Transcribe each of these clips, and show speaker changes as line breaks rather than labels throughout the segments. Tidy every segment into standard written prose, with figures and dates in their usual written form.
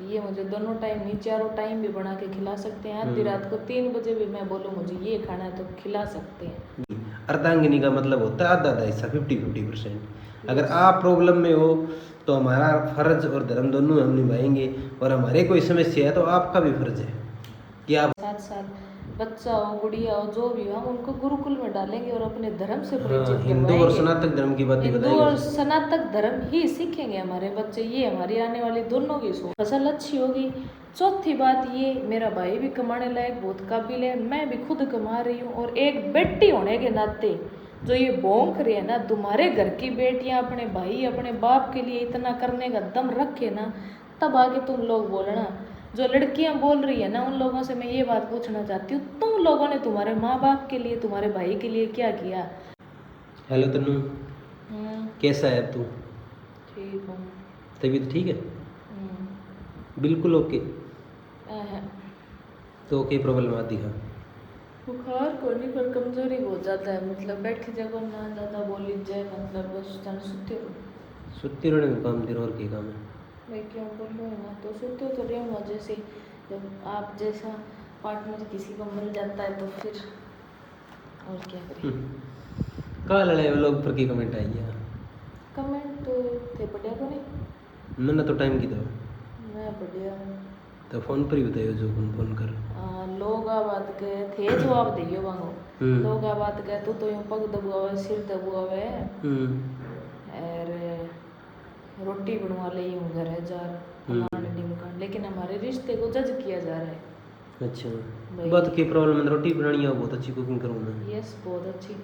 ये मुझे दोनों टाइम नहीं, चारों टाइम भी बना के खिला सकते हैं। आधी रात को 3 बजे भी मैं बोलूँ मुझे ये खाना है तो खिला सकते हैं।
अर्धांगिनी का मतलब होता है आधा आधा हिस्सा, 50-50%। अगर
Yes.
आप प्रॉब्लम में हो तो हमारा फर्ज और धर्म दोनों हम निभाएंगे, और हमारे कोई समस्या है तो आपका भी फर्ज है कि आप
7 साल बच्चा हो, गुड़िया हो, जो भी हो, हम उनको गुरुकुल में डालेंगे और अपने धर्म से परिचित
हिंदू और
करवाएंगे।
सनातन धर्म की बातें
हिंदू
बताएंगे।
और सनातन धर्म ही सीखेंगे हमारे बच्चे। ये हमारी आने वाली दोनों की सोच, फसल अच्छी होगी। चौथी बात, ये मेरा भाई भी कमाने लायक बहुत काबिल है, मैं भी खुद कमा रही हूँ, और एक बेटी होने के नाते जो ये भौंक रही है ना, तुम्हारे घर की बेटियाँ अपने भाई अपने बाप के लिए इतना करने का दम रखे ना, तब आके तुम लोग बोलना। जो लड़कियां बोल रही है ना, उन लोगों से मैं ये बात पूछना चाहती हूँ, तुम लोगों ने तुम्हारे माँ बाप के लिए, तुम्हारे भाई के लिए क्या किया?
हेलो तन्नू, कैसा है अब तू?
ठीक हूँ।
तबीयत ठीक है? बिल्कुल ओके। तो ओके, प्रॉब्लम आती है?
बुखार को नहीं, पर कमजोरी बहुत ज़्यादा है, मतलब बैठी जगह ना ज़्यादा बोली जाए, मतलब बस जान
सुत्ती रहने में काम तेरा और क्या काम है?
मैं क्यों बोलूँ ना, तो सुते तो रही हूँ। जैसे जब आप जैसा पार्टनर किसी को मिल जाता है तो फिर और क्या करें।
कहाँ लड़ाई लोग पर की कमेंट आई है?
कमेंट तो थे बढ़िया को नहीं,
मैंने तो टाइम की था।
मैं बढ़िया।
तो फोन पर ही बताइए जो फोन कर।
लोग आ बात के थे जवाब दियो वांगो। लोग आ बात के तू तो यूं पग दबुआवे, सिर दबुआवे और रोटी बनवा ले यूं घर है जार फलाने ढिमकान, लेकिन हमारे रिश्ते को जज किया जा रहा है।
अच्छा, बात की प्रॉब्लम है? रोटी बनानी है, बहुत अच्छी कुकिंग करूँ मैं।
यस, बहुत अच्छी।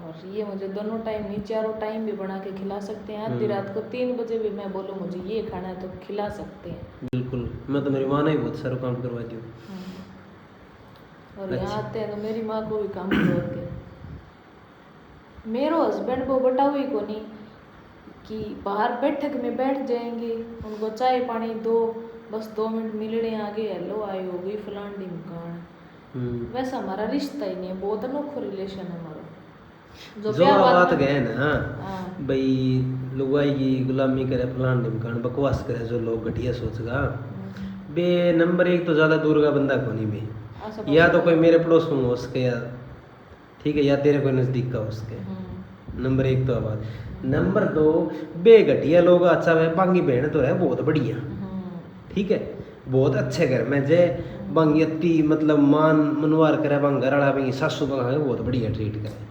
और ये मुझे दोनों टाइम नहीं, चारों टाइम भी बना के खिला सकते हैं। आधी रात को 3 बजे भी मैं बोलूँ मुझे ये खाना है तो खिला सकते हैं।
बिल्कुल, मैं तो मेरी माँ ने ही बहुत सारा काम करवाती हूँ।
और यहाँ आते हैं तो मेरी माँ को भी काम करवाते हैं। मेरे हस्बैंड को बताओ ही को नहीं कि बाहर बैठक में बैठ जाएंगे, उनको चाय पानी दो, बस 2 मिनट मिलने आगे, हेलो आई हो गई फलान ढिमकान। वैसा हमारा रिश्ता ही नहीं है, बहुत अनोखा रिलेशन है हमारा।
जो बात गए ना भाई, लुगाई की गुलामी करे फलान ढिमकान बकवास करे जो लोग घटिया सोचगा बे, नंबर 1 तो ज़्यादा दूर का बंदा को नहीं बे, या तो कोई मेरे पड़ोस में हो सके, या ठीक है, या तेरे कोई नज़दीक का हो सके। नंबर 1 तो आवाज़। नंबर 2, बे घटिया लोग अच्छा है, बांगी बहन तो है बहुत बढ़िया, ठीक है, बहुत अच्छे घर में जय बंगियती, मतलब मान मनवार करे बंग घर वाला भी सासू बंग बहुत बढ़िया ट्रीट करे।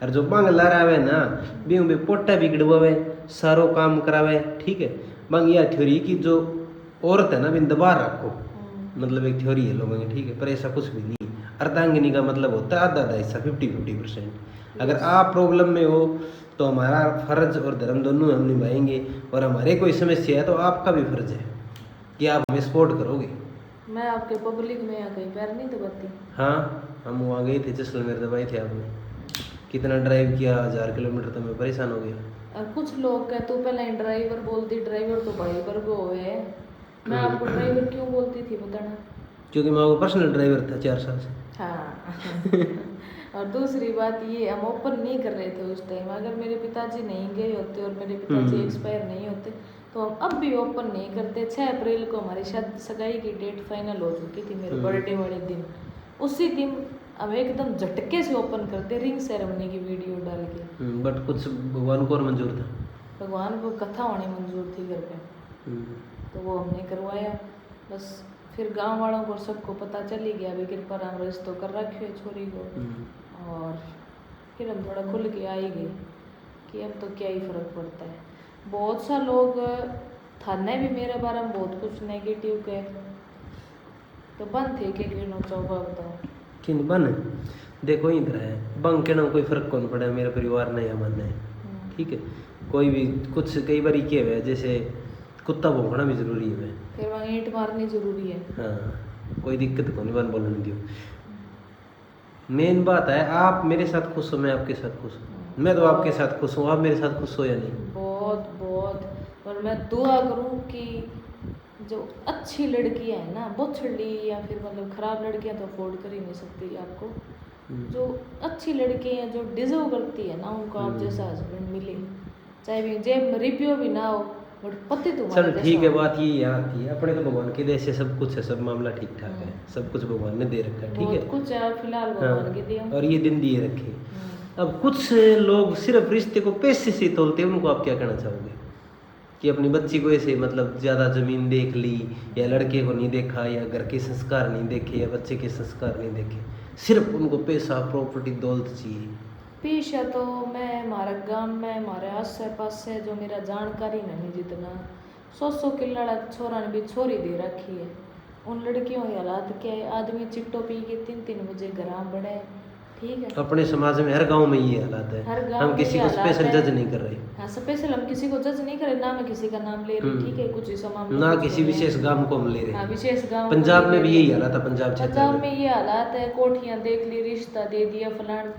और जो बंग लहरावे ना भी भी पोटा बिगड़वावे, सारो काम करावे, ठीक है। बंग यह थ्योरी की जो औरत है ना भी दबा रखो, मतलब एक थ्योरी है लोगों की, ठीक है, पर ऐसा कुछ भी नहीं। अर्धांगिनी का मतलब होता है आधा आधा हिस्सा, 50-50%। अगर आप प्रॉब्लम में हो तो हमारा फर्ज और धर्म दोनों हम निभाएंगे, और हमारे कोई समस्या है तो आपका भी फर्ज है कि आप हमें सपोर्ट करोगे।
मैं आपके पब्लिक में आ गई, पैर नहीं दबाती।
हाँ, हम वहाँ गए थे, जैसलमेर दबाए थे आपने, कितना ड्राइव किया, 1000 किलोमीटर, तो मैं परेशान हो गया।
और कुछ लोग कह तू पहले ड्राइवर बोलती, ड्राइवर तो भाई वर्ग होवे। मैं आपको ड्राइवर क्यों बोलती थी बताना?
क्योंकि मैं आपको पर्सनल ड्राइवर था 4 साल से।
हाँ। और दूसरी बात ये, हम ओपन नहीं कर रहे थे उस टाइम। अगर मेरे पिताजी नहीं गए होते और मेरे पिताजी एक्सपायर नहीं होते तो हम अब भी ओपन नहीं करते। 6 अप्रैल को हमारी सगाई की डेट फाइनल हो चुकी थी, मेरे बर्थडे वाले दिन। उसी दिन हम एकदम झटके से ओपन करते, रिंग सेरेमनी की वीडियो डाल के।
बट कुछ भगवान को और मंजूर था,
भगवान को कथा होनी मंजूर थी घर पे, तो वो हमने करवाया। बस फिर गांव वालों को सबको पता चल ही गया भाई कृपा राम रिश्तो कर रखे है छोरी को। और फिर हम थोड़ा खुल के आ ही गए कि अब तो क्या ही फर्क पड़ता है। बहुत सा लोग थाने भी मेरे बारे में बहुत कुछ नेगेटिव कहे, तो बंद थे कि गिरना चौबा बताओ
कि बन देखो इधर है बंग के ना कोई फर्क कौन पड़ा, मेरा परिवार नहीं है मानना है, ठीक है। कोई भी कुछ कई बार किए हुए, जैसे कुत्ता भौंकना भी जरूरी है,
फिर वहाँ ईंट मारनी जरूरी है।
हाँ, कोई दिक्कत को नहीं, बन बोलने दियो। मेन बात है आप मेरे साथ खुश हो, मैं आपके साथ खुश हूँ, मैं तो आपके साथ खुश हूँ, आप मेरे साथ खुश हो या नहीं?
बहुत बहुत। और मैं दुआ करूँ कि जो अच्छी लड़कियां हैं ना, बोछड़ी या फिर मतलब ख़राब लड़कियां तो अफोर्ड कर ही नहीं सकती आपको। जो अच्छी लड़की हैं, जो डिजर्व करती है ना, उनको आप जैसा हस्बैंड मिले, चाहे भी जेब में रुपयो भी ना हो, और पति तुम्हारा
चल
जैसा
ठीक है,
हो।
बात ये यहाँ आती है, अपने तो भगवान के दया से सब कुछ है, सब मामला ठीक ठाक है, सब कुछ भगवान ने दे रखा है, ठीक
बहुत
है।
कुछ है फिलहाल भगवान के दिए।
हाँ, और ये दिन दिए रखे। अब कुछ लोग सिर्फ रिश्ते को पैसे से तोलते हैं, उनको आप क्या कहना चाहोगे? कि अपनी बच्ची को ऐसे मतलब ज़्यादा ज़मीन देख ली, या लड़के को नहीं देखा, या घर के संस्कार नहीं देखे, या बच्चे के संस्कार नहीं देखे, सिर्फ उनको पैसा प्रॉपर्टी दौलत चाहिए।
पीछे तो मैं हमारे गांव में हमारे आस पास से जो मेरा जानकारी नहीं जितना 100 किल्ला छोरा ने भी छोरी दे रखी है। उन लड़कियों के हालात क्या है, आदमी चिट्टो पी के 3-3 बजे घर बढ़े, ठीक है।
अपने समाज में हर गांव में ये हालात है,
हर गांव
हम
में
किसी
ये
को
हालात
स्पेशल
है।
जज नहीं कर रहे।
हाँ स्पेशल हम किसी को जज नहीं करे, ना मैं किसी का नाम ले रही, ठीक है, कुछ ऐसा मामला
ना
कुछ
किसी
नहीं है।
विशेष गांव को हम ले रहे
हाँ
हैं।
विशेष गांव
पंजाब में भी यही हालात है, पंजाब क्षेत्र
पंजाब में ये हालात है, कोठियां देख ली, रिश्ता दे दिया फलान।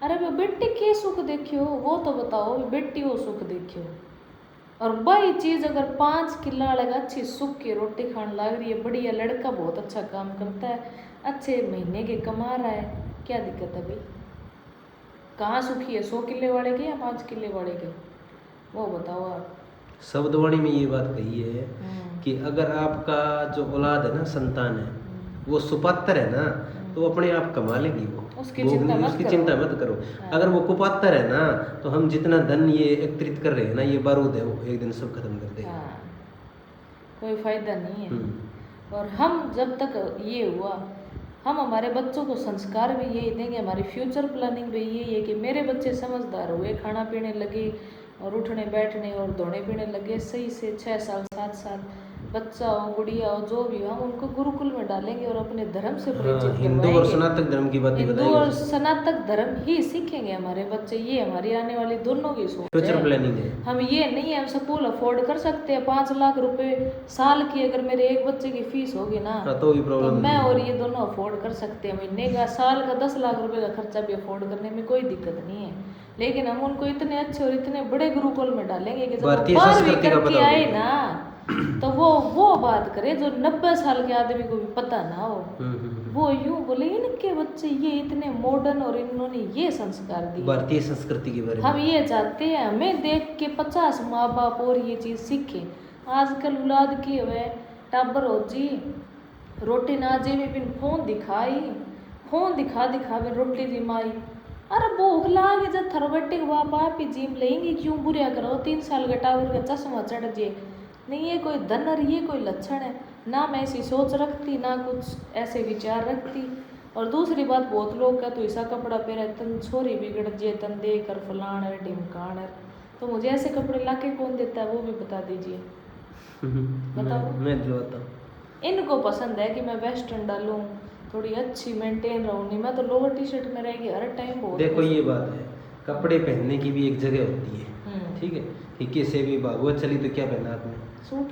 अरे वो बेटी के सुख देखियो, वो तो बताओ, बेटी वो सुख देखियो। और वही चीज अगर 5 किल्ला लगा अच्छी सुख की रोटी खाने लग रही है, बढ़िया लड़का बहुत अच्छा काम करता है, अच्छे महीने के कमा रहा है, क्या दिक्कत है भाई? कहाँ सुखी है, 100 किल्ले वाले के या 5 किल्ले वाले के, वो बताओ आप।
शब्दवाणी में ये बात कही है कि अगर आपका जो औलाद है ना, संतान है, वो सुपात्र है ना, तो वो अपने आप कमा लेगी, वो
उसकी
वो
चिंता
नहीं,
मत
उसकी
करो।
चिंता मत करो।
हाँ।
अगर वो कुपात्र है ना, तो हम जितना धन ये एकत्रित कर रहे हैं ना, ये बारूद है, वो एक दिन सब खत्म कर देगा।
हाँ कोई फायदा नहीं है।
हम्म।
और हम जब तक ये हुआ, हम हमारे बच्चों को संस्कार भी यही देंगे, हमारी फ्यूचर प्लानिंग भी यही है कि मेरे बच्चे समझदार हुए, खाना पीने लगे और उठने बैठने और धोने पीने लगे सही से, 6 साल 7 साल बच्चा हो गुड़िया हो जो भी हो, हम उनको गुरुकुल में डालेंगे और अपने धर्म से परिचित
हिंदू और
करवाएंगे।
सनातन धर्म की बात
हिंदू और सनातन धर्म ही सीखेंगे हमारे बच्चे, ये हमारी आने वाली दोनों की सोच
फ्यूचर
है।
प्लानिंग है।
हम ये नहीं है, हम स्कूल अफोर्ड कर सकते हैं, 5 लाख रुपए साल की अगर मेरे एक बच्चे की फीस होगी ना,
तो भी
तो
प्रॉब्लम
मैं और ये दोनों अफोर्ड कर सकते हैं। महीने का साल का 10 लाख रुपए का खर्चा भी अफोर्ड करने में कोई दिक्कत नहीं है, लेकिन हम उनको इतने अच्छे और इतने बड़े गुरुकुल में डालेंगे कि जब
भारतीय
वो 12वीं
संस्कृति का
करके
पता
आए
होगा।
ना, तो वो बात करे जो 90 साल के आदमी को भी पता ना हो। वो यूं बोले इनके बच्चे ये इतने मॉडर्न और इन्होंने ये संस्कार दिए,
भारतीय संस्कृति के बारे में
हम ये चाहते हैं हमें देख के 50 माँ बाप और ये चीज़ सीखें। आजकल औलाद की हुए टाबर हो जी, रोटी ना जे में बिन फोन दिखाई, फोन दिखा बिन रोटी दी माई। अरे भूख लागे जब थरबट्टी के बाप आप ही जीम लेंगे, क्यों बुरा करो? 3 साल का टावर का चश्मा चढ़ जे, नहीं ये कोई धन और ये कोई लक्षण है ना। मैं ऐसी सोच रखती ना कुछ ऐसे विचार रखती। और दूसरी बात, बहुत लोग का तो ऐसा कपड़ा पहने तन छोरी बिगड़ जे, तन दे कर फलाण है ढिमकाण है, तो मुझे ऐसे कपड़े लाके कौन देता है वो भी बता दीजिए। बताओ।
मैं दिलवाता हूँ।
इनको पसंद है कि मैं वेस्टर्न डालूं, थोड़ी अच्छी मेंटेन रहूं, नहीं मैं तो लोअर टी शर्ट में रहेगी हर टाइम। बहुत
देखो ये बात है, कपड़े पहनने की भी एक जगह होती है, ठीक है, कि किसी भी भागवत चली तो क्या पहना आपने?
सूट।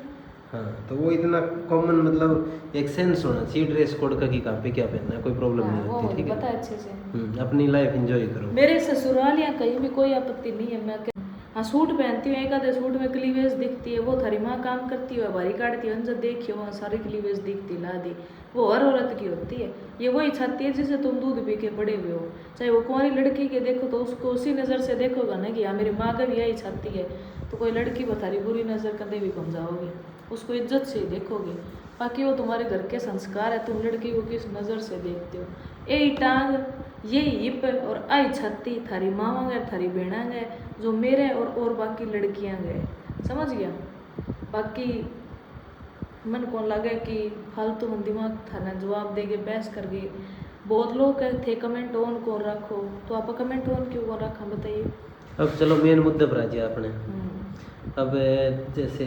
हाँ, तो वो इतना कॉमन मतलब एक सेंस होना चाहिए ड्रेस कोड का कि कहाँ पे क्या पहनना है, कोई प्रॉब्लम नहीं
वो
होती,
मुझे
ठीक
पता
है।
है अच्छे से।
अपनी लाइफ एंजॉय करो।
मेरे ससुराल या कहीं भी कोई आपत्ति नहीं है, मैं हाँ सूट पहनती हूँ, एक आधे सूट में क्लीवेज दिखती है, वो थारी माँ काम करती है भारी काटती है, अंजर देखियो वहाँ सारी क्लीवेज दिखती ला दी, वो हर औरत की होती है। ये वही छाती है जिसे तुम दूध पी के बड़े हुए हो, चाहे वो कुंवारी लड़की के देखो तो उसको उसी नज़र से देखोगा ना कि हाँ मेरी माँ का भी यही छाती है, तो कोई लड़की बतारी बुरी नज़र कदे भी कम जाओगे, उसको इज्जत से ही देखोगे। बाकी वो तुम्हारे घर के संस्कार है, तुम लड़की को किस नज़र से देखते हो। यही टांग, यही हिप और आई छाती थारी माँ गए, थारी बहना गए, जो मेरे और बाकी लड़कियां गए, समझ गया। बाकी मन को लगे कि फालतू में दिमाग थाना जवाब देगे बहस कर गए। बहुत लोग कहते थे कमेंट ऑन कौन रखो, तो आप कमेंट ऑन क्यों कौन रखा बताइए।
अब चलो मेन मुद्दे पर आ जाए आपने। अब जैसे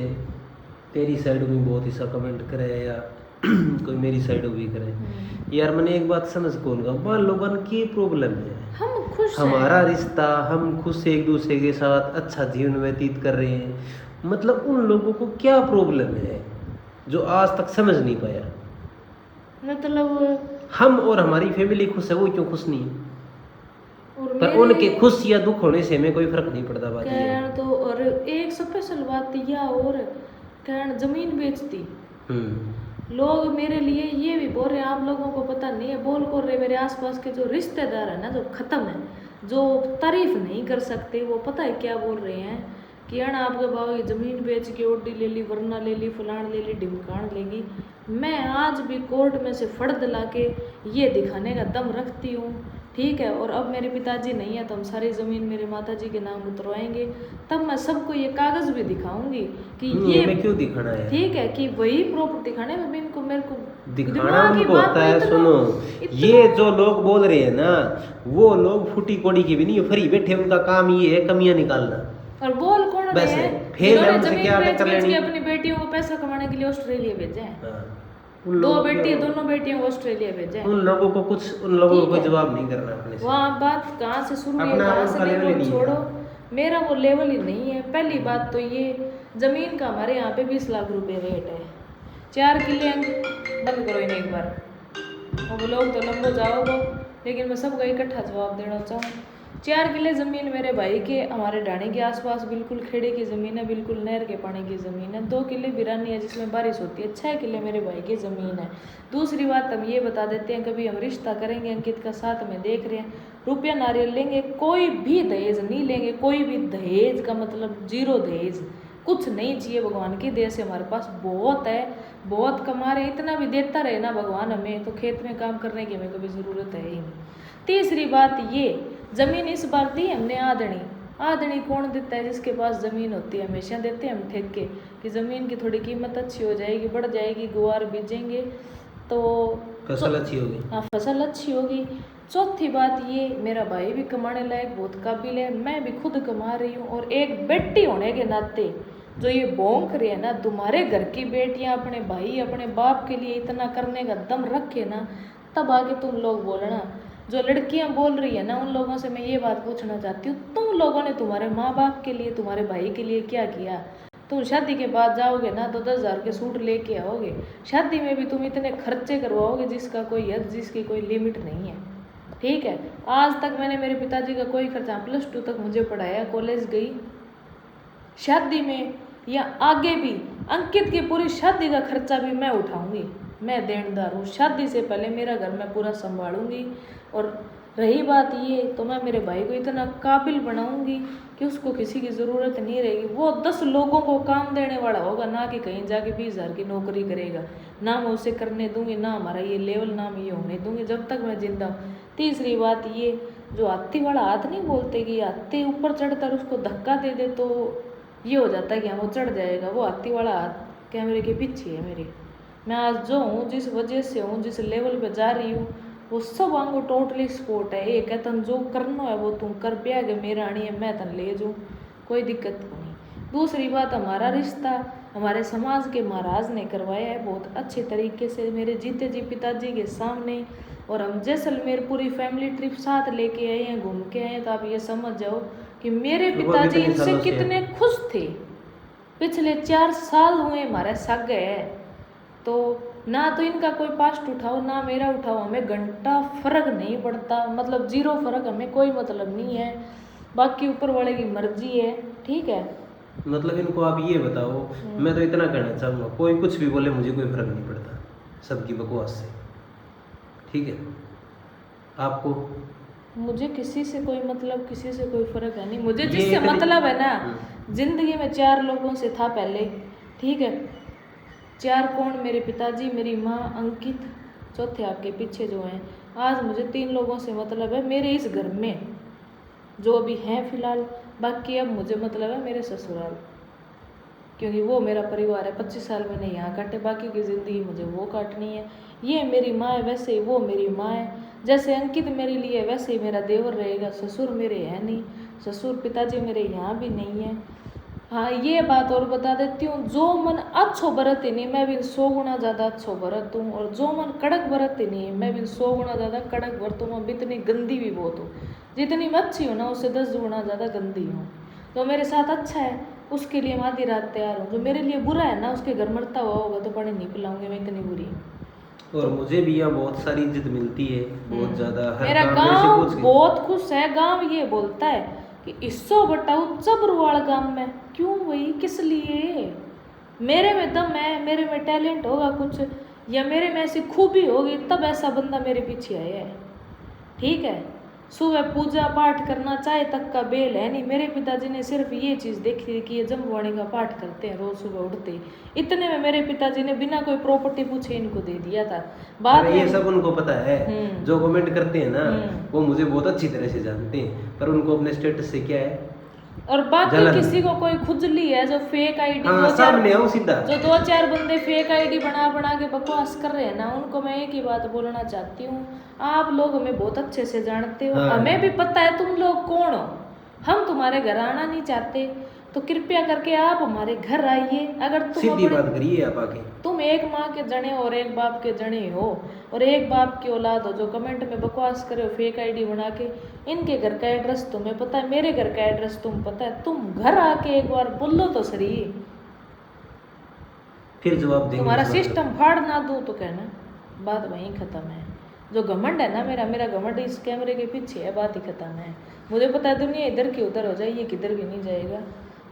तेरी साइड में बहुत ही सा कमेंट करे या कोई मेरी साइड भी करे, यार मैंने एक बात समझ कौन का, मान लो बन की प्रॉब्लम है,
हम खुश
हमारा रिश्ता, हम खुद से एक दूसरे के साथ अच्छा जीवन व्यतीत कर रहे हैं, मतलब उन लोगों को क्या प्रॉब्लम है जो आज तक समझ नहीं पाया।
मतलब
हम और हमारी फैमिली खुश है, वो क्यों खुश नहीं है?
और
पर उनके खुश या दुख होने से हमें कोई फर्क नहीं पड़ता। बात ये है।
तो और एक स्पेशल बात यह और कहन जमीन बेचती लोग मेरे लिए ये भी बोल रहे हैं, आप लोगों को पता नहीं है, बोल कर रहे मेरे आसपास के जो रिश्तेदार है ना, जो ख़त्म है, जो तारीफ नहीं कर सकते, वो पता है क्या बोल रहे हैं कि अण आपके बाबा की ज़मीन बेच के ओडी ले ली, वरना ले ली, फलान ले ली, ढिमकान लेगी। मैं आज भी कोर्ट में से फड़ दिला के ये दिखाने का दम रखती हूँ, ठीक है। और अब मेरे पिताजी नहीं है तो हम सारी ज़मीन मेरे माताजी के नाम उतरवाएंगे, तब मैं सबको ये कागज़ भी दिखाऊंगी कि ये
मैं क्यों दिखाना है,
ठीक है, कि वही प्रॉपर्टी दिखाने में भी इनको मेरे को
दिखाना उनको होता है। सुनो, ये जो लोग बोल रहे हैं ना, वो लोग फूटी कोड़ी की भी नहीं, फ्री बैठे, उनका काम ये है कमियां निकालना।
और बोल कौन रहे हैं,
फेल है,
जमीन
क्या
बेच
कर लेनी,
अपनी बेटियों को पैसा कमाने के लिए ऑस्ट्रेलिया भेजे हैं।
दो
बेटी, दोनों बेटियों को ऑस्ट्रेलिया भेजे हैं।
उन लोगों को कुछ, उन लोगों को जवाब नहीं करना अपने से।
वहाँ बात कहाँ से शुरू है, कहाँ से नहीं, वो छोड़ो, मेरा वो लेवल ही नहीं है। पहली बात तो ये जमीन का हमारे यहाँ पे 20 लाख रुपए रेट है। 4 किले बंद करो इन्हें एक बार, वो लोग तो लंबो जाओगे, लेकिन मैं सबका इकट्ठा जवाब देना चाहूँ। 4 किले ज़मीन मेरे भाई के, हमारे ढाणी के आसपास बिल्कुल खेड़े की ज़मीन है, बिल्कुल नहर के पानी की ज़मीन है। 2 किले बिरानी है जिसमें बारिश होती है। 6 किले मेरे भाई की ज़मीन है। दूसरी बात हम ये बता देते हैं, कभी हम रिश्ता करेंगे अंकित का, साथ में देख रहे हैं, रुपया नारियल लेंगे, कोई भी दहेज नहीं लेंगे, कोई भी दहेज का मतलब 0 दहेज, कुछ नहीं चाहिए। भगवान की दया से हमारे पास बहुत है, बहुत कमा रहे, इतना भी देता रहे ना भगवान हमें, तो खेत में काम करने की हमें कभी ज़रूरत है ही नहीं। तीसरी बात ये, ज़मीन इस बार दी हमने आदनी। आदनी कौन देता है, जिसके पास ज़मीन होती है, हमेशा देते हैं हम ठेके कि ज़मीन की थोड़ी कीमत अच्छी हो जाएगी, बढ़ जाएगी, गुआर बीजेंगे तो
फसल अच्छी होगी।
हाँ, फसल अच्छी होगी। चौथी बात ये, मेरा भाई भी कमाने लायक बहुत काबिल है, मैं भी खुद कमा रही हूँ, और एक बेटी होने के नाते जो ये भौंक रही है ना, तुम्हारे घर की बेटियाँ अपने भाई, अपने बाप के लिए इतना करने का दम रखे ना, तब आगे तुम लोग बोलना। जो लड़कियां बोल रही है ना, उन लोगों से मैं ये बात पूछना चाहती हूँ, तुम लोगों ने तुम्हारे माँ बाप के लिए, तुम्हारे भाई के लिए क्या किया? तुम शादी के बाद जाओगे ना तो 10,000 के सूट लेके आओगे, शादी में भी तुम इतने खर्चे करवाओगे जिसका कोई हद, जिसकी कोई लिमिट नहीं है, ठीक है। आज तक मैंने मेरे पिताजी का कोई खर्चा, +2 तक मुझे पढ़ाया, कॉलेज गई, शादी में या आगे भी अंकित की पूरी शादी का खर्चा भी मैं उठाऊंगी, मैं देनदार हूँ। शादी से पहले मेरा घर मैं पूरा संभालूंगी। और रही बात ये, तो मैं मेरे भाई को इतना काबिल बनाऊंगी कि उसको किसी की ज़रूरत नहीं रहेगी, वो 10 लोगों को काम देने वाला होगा, ना कि कहीं जाके 20,000 की नौकरी करेगा। ना मैं उसे करने दूंगी, ना हमारा ये लेवल, ना मैं ये होने दूंगी जब तक मैं जिंदा हूँ। तीसरी बात ये, जो हाथी वाला हाथ नहीं बोलते कि हाथी ऊपर चढ़कर उसको धक्का दे दे तो ये हो जाता है कि हाँ वो चढ़ जाएगा, वो हाथी वाला हाथ कैमरे के पीछे है मेरे। मैं आज जो हूँ, जिस वजह से हूँ, जिस लेवल पे जा रही हूँ, वो सब आंगो टोटली स्पोर्ट है। एक है तन जो करना है वो तुम कर पिया के मेरा आनी है, मैं तन ले जाऊँ, कोई दिक्कत नहीं। दूसरी बात, हमारा रिश्ता हमारे समाज के महाराज ने करवाया है बहुत अच्छे तरीके से, मेरे जीते जी पिताजी के सामने। और हम जैसलमेर पूरी फैमिली ट्रिप साथ लेके आए हैं, घूम के आए हैं, तो आप ये समझ जाओ कि मेरे पिताजी इनसे कितने खुश थे। पिछले 4 साल हुए हमारे सागे है, तो ना तो इनका कोई पास्ट उठाओ ना मेरा उठाओ, हमें घंटा फर्क नहीं पड़ता, मतलब 0 फर्क, हमें कोई मतलब नहीं है, बाकी ऊपर वाले की मर्जी है, ठीक है।
मतलब इनको आप ये बताओ, मैं तो इतना कहना चाहूँगा, कोई कुछ भी बोले मुझे कोई फर्क नहीं पड़ता, सबकी बकवास से, ठीक है। आपको
मुझे किसी से कोई मतलब, किसी से कोई फर्क है नहीं, मुझे जिससे मतलब है ना, जिंदगी में 4 लोगों से था पहले, ठीक है। 4 कौन? मेरे पिताजी, मेरी माँ, अंकित, चौथे आपके पीछे जो हैं। आज मुझे 3 लोगों से मतलब है मेरे इस घर में जो अभी हैं फिलहाल, बाकी अब मुझे मतलब है मेरे ससुराल, क्योंकि वो मेरा परिवार है। 25 साल मैंने यहाँ काटे, बाकी की ज़िंदगी मुझे वो काटनी है। ये मेरी माँ है, वैसे ही वो मेरी माँ है। जैसे अंकित मेरे लिए वैसे ही मेरा देवर रहेगा। ससुर मेरे है नहीं, ससुर पिताजी मेरे यहाँ भी नहीं है। हाँ, ये बात और बता देती हूँ, जो मन अच्छो बरत ही नहीं, मैं भी 100 गुना ज़्यादा अच्छो बरत हूँ, और जो मन कड़क बरत ही नहीं, मैं भी 100 गुना ज़्यादा कड़क बरतूँ। मैं इतनी गंदी भी बहुत हूँ, जितनी मैं अच्छी हूँ ना उससे 10 गुना ज़्यादा गंदी हूँ। तो मेरे साथ अच्छा है उसके लिए मैं आधी रात तैयार हूँ, जो मेरे लिए बुरा है ना उसके घर मरता हुआ होगा तो पानी नहीं पिलाऊंगी, मैं इतनी बुरी हूँ।
और तो मुझे भी यहाँ बहुत सारी इज्जत मिलती है, बहुत ज़्यादा।
मेरा गांव बहुत खुश है। गांव ये बोलता है कि इसो बताओ चबरुआल गांव में क्यों वही, किस लिए? मेरे में दम है, मेरे में टैलेंट होगा कुछ, या मेरे में ऐसी खूबी होगी तब ऐसा बंदा मेरे पीछे आया है, ठीक है। सुबह पूजा पाठ करना चाय तक का बेल है नहीं। मेरे पिताजी ने सिर्फ ये चीज़ देखी थी कि ये जम्बवाणी का पाठ करते हैं रोज सुबह उठते ही। इतने में मेरे पिताजी ने बिना कोई प्रॉपर्टी पूछे इनको दे दिया था। बाद
अरे
में
ये सब उनको पता है, जो कमेंट करते हैं ना वो मुझे बहुत अच्छी तरह से जानते हैं, पर उनको अपने स्टेटस से क्या है।
और बाकी
जलन।
किसी को कोई खुजली है जो फेक आईडी
हाँ, सामने आओ सीधा।
जो 2-4 बंदे फेक आईडी बना बना के बकवास कर रहे हैं ना, उनको मैं एक ही बात बोलना चाहती हूँ, आप लोग हमें बहुत अच्छे से जानते हो।
हाँ।
हमें भी पता है तुम लोग कौन हो। हम तुम्हारे घर आना नहीं चाहते तो कृपया करके आप हमारे घर आइए। अगर तुम
सीधी बात करिए आप आके।
तुम एक माँ के जने और एक बाप के जने हो और एक बाप की औलाद हो, जो कमेंट में बकवास करे हो फेक आईडी बना के, इनके घर का एड्रेस तुम्हें पता है, मेरे घर का एड्रेस तुम पता है, तुम घर आके एक बार बोलो तो सही,
फिर जवाब देंगे।
तुम्हारा सिस्टम फाड़ ना दूं तो कहना, बात वहीं खत्म है। जो घमंड है ना मेरा घमंड इस कैमरे के पीछे है, बात ही खत्म है। मुझे पता है दुनिया इधर की उधर हो जाए, ये किधर भी नहीं जाएगा।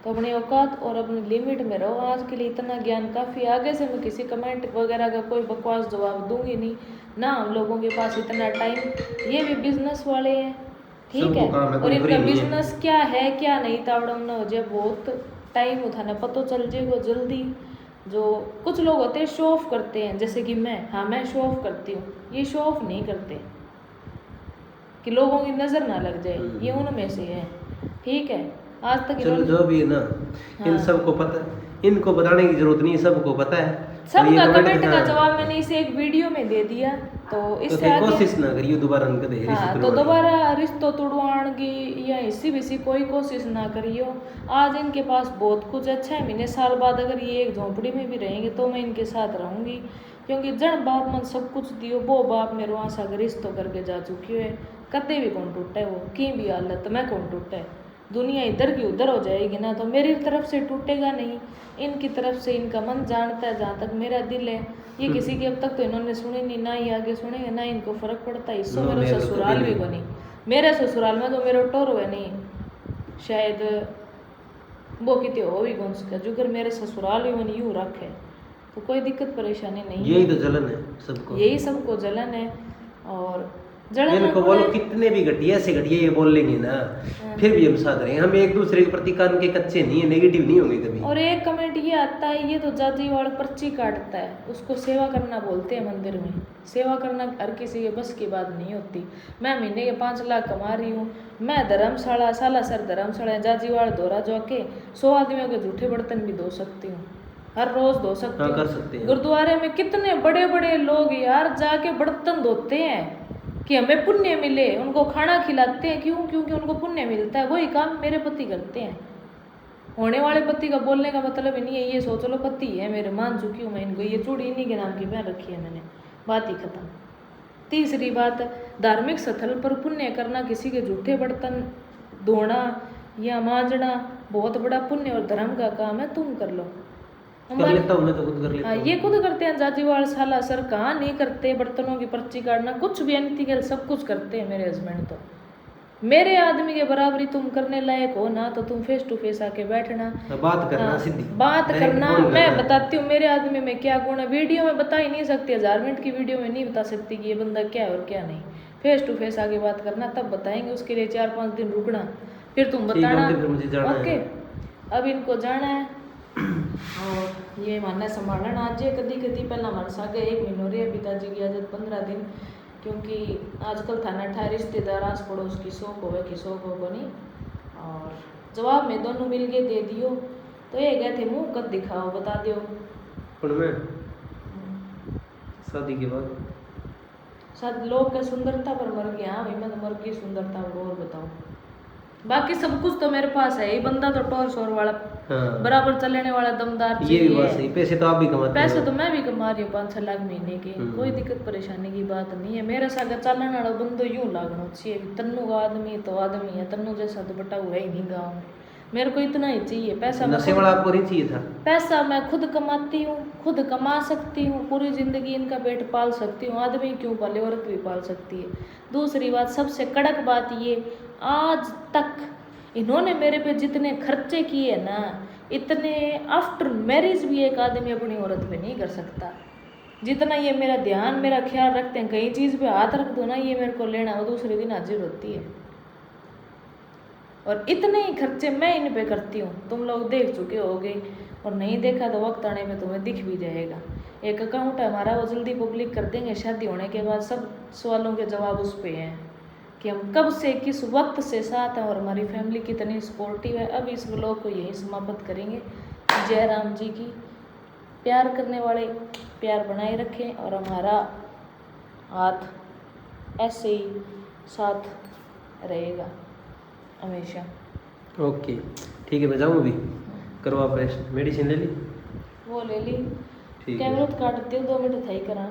तो अपनी औकात और अपनी लिमिट में रहो। आज के लिए इतना ज्ञान काफ़ी। आगे से मैं किसी कमेंट वगैरह का कोई बकवास जवाब दूंगी नहीं ना, हम लोगों के पास इतना टाइम, ये भी बिजनेस वाले हैं, ठीक है। और इनका बिजनेस क्या है क्या नहीं तावड़म न हो जाए, बहुत टाइम उठाना पता चल जाएगा जल्दी। जो कुछ लोग होते हैं शो ऑफ करते हैं, जैसे कि मैं शो ऑफ करती हूँ, ये शो ऑफ नहीं करते कि लोगों की नज़र ना लग जाए, ये उनमें से है, ठीक है। आज तक
चलो जो भी है ना, इन सबको पता, इनको बताने की जरूरत नहीं, सबको पता है।
सबका कमेंट का जवाब मैंने इसे एक वीडियो में दे दिया, तो इससे आगे
कोशिश ना करियो दोबारा उनके दे।
हाँ, तो दोबारा रिश्तों तुड़वाण की या इसी विसी कोई कोशिश ना करियो। आज इनके पास बहुत कुछ है, 6 महीने साल बाद अगर ये एक झोंपड़ी में भी रहेंगे तो मैं इनके साथ रहूंगी, क्योंकि जन बाप मन सब कुछ दियो, वो बाप मेरे वहाँ से अगर रिश्तों करके जा चुकी है, कदे भी कौन टूटा है, वो की भी हालत में कौन टूटा है। दुनिया इधर की उधर हो जाएगी ना, तो मेरी तरफ से टूटेगा नहीं, इनकी तरफ से। इनका मन जानता है, जहाँ तक मेरा दिल है। ये किसी की अब तक तो इन्होंने सुनी नहीं, ना ही आगे सुनेंगे, ना इनको फर्क पड़ता है। इससे मेरा ससुराल भी बनी, मेरे ससुराल में तो मेरा टोर हुआ नहीं, शायद वो कितने हो भी कौन सा जुगर मेरे ससुराल भी बनी यूँ रखे, तो कोई दिक्कत परेशानी नहीं।
यही तो जलन है सबको,
यही सबको जलन है। और
इनको बोलो कितने भी घटिया से घटिया ये बोल लेंगे ना, फिर भी हम साथ रहेंगे। हम एक दूसरे के प्रति कान के कच्चे नहीं है, नेगेटिव नहीं होंगे कभी।
और एक कमेंट ये आता है, ये तो जाति वाला पर्ची काटता है, उसको सेवा करना बोलते हैं मंदिर में। सेवा करना हर किसी के बस की बात नहीं होती। मैं महीने के 5 लाख कमा रही हूँ, मैं धर्मशाला सालासर धर्मशाला जाजीवाड़ धोरा जो के 100 आदमियों के जूठे बर्तन भी धो सकती हूँ, हर रोज धो सकती हूँ।
कर सकते हैं।
गुरुद्वारे में कितने बड़े बड़े लोग यार जाके बर्तन धोते हैं कि हमें पुण्य मिले, उनको खाना खिलाते हैं, क्यों? क्योंकि उनको पुण्य मिलता है। वही काम मेरे पति करते हैं। होने वाले पति का बोलने का मतलब ही नहीं है, ये सोच लो पति है मेरे, मान चुकी हूँ मैं इनको, ये चूड़ी इन्हीं के नाम की पहन रखी है मैंने, बात ही खत्म। तीसरी बात, धार्मिक स्थल पर पुण्य करना, किसी के जूठे बर्तन धोना या मांजना बहुत बड़ा पुण्य और धर्म का काम है, तुम कर लो।
कर लेता हूँ मैं तो, खुद कर लेता हूँ।
ये खुद करते हैं। जाजीवाड़ सालासर कहाँ नहीं करते, बर्तनों की पर्ची काटना, कुछ भी एनीथिंग सब कुछ करते हैं मेरे हस्बैंड। तो मेरे आदमी के बराबरी तुम करने लायक हो ना, तो तुम फेस टू फेस आके बैठना,
बात करना, सीधी
बात करना। मैं बताती हूँ मेरे आदमी में क्या गुण है, वीडियो में बता ही नहीं सकती, 1000 मिनट की वीडियो में नहीं बता सकती कि ये बंदा क्या है और क्या नहीं। फेस टू फेस आके बात करना, तब बताएंगे। उसके लिए 4-5 दिन रुकना, फिर तुम बताना। ओके, अब इनको जाना है और ये मानना संभालना। आज ये कदी पहला हमारे सागे 1 महीनों रही है, पिताजी की आदत 15 दिन, क्योंकि आजकल थाना ठाए रिश्तेदार आस पड़ोस की शौक होवे कि शौक हो बनी। और जवाब में दोनों मिल के दे दियो, तो ये गए थे मुँह कद दिखाओ, बता दियो।
शादी के बाद
शायद लोग के सुंदरता पर मर गया, हाँ भाई मैं तो मर गई सुंदरता और बताओ। बाकी सब कुछ तो मेरे पास है, ये बंदा तो टॉर शोर वाला,
हाँ।
बराबर चलने वाला दमदार
ये भी बात सही। पैसे तो आप भी कमाते
पैसे तो मैं भी कमा रही हूँ 5-6 लाख महीने के, कोई दिक्कत परेशानी की बात नहीं है। मेरे साथ चलने वाला बंदो यूं लागना चाहिए, तन्नू का आदमी तो आदमी है, तन्नू जैसा तो बटा हुआ ही नहीं गाँव में। मेरे को इतना ही चाहिए पैसा।
नशे वाला आपको नहीं चाहिए था।
पैसा मैं खुद कमाती हूँ, खुद कमा सकती हूँ, पूरी ज़िंदगी इनका पेट पाल सकती हूँ। आदमी क्यों पाले, औरत भी पाल सकती है। दूसरी बात, सबसे कड़क बात ये, आज तक इन्होंने मेरे पे जितने खर्चे किए ना, इतने आफ्टर मैरिज भी एक आदमी अपनी औरत पे नहीं कर सकता। जितना ये मेरा ध्यान मेरा ख्याल रखते हैं, कई चीज़ पे हाथ रख दो ना, ये मेरे को लेना वो दूसरे दिन हाजिर होती है। और इतने ही खर्चे मैं इन पे करती हूँ, तुम लोग देख चुके होगे, और नहीं देखा तो वक्त आने में तुम्हें दिख भी जाएगा। एक अकाउंट है हमारा, वो जल्दी पब्लिक कर देंगे, शादी होने के बाद सब सवालों के जवाब उस पे हैं कि हम कब से किस वक्त से साथ हैं और हमारी फैमिली कितनी सपोर्टिव है। अब इस व्लॉग को यहीं समाप्त करेंगे। जय राम जी की। प्यार करने वाले प्यार बनाए रखें और हमारा हाथ ऐसे ही साथ रहेगा हमेशा।
ओके ठीक है, मैं जाऊँ अभी, करो आप रेस्ट। मेडिसिन ले ली?
वो ले ली,
ठीक है।
कैमरा तो काट दियो, 2 मिनट था ही करा।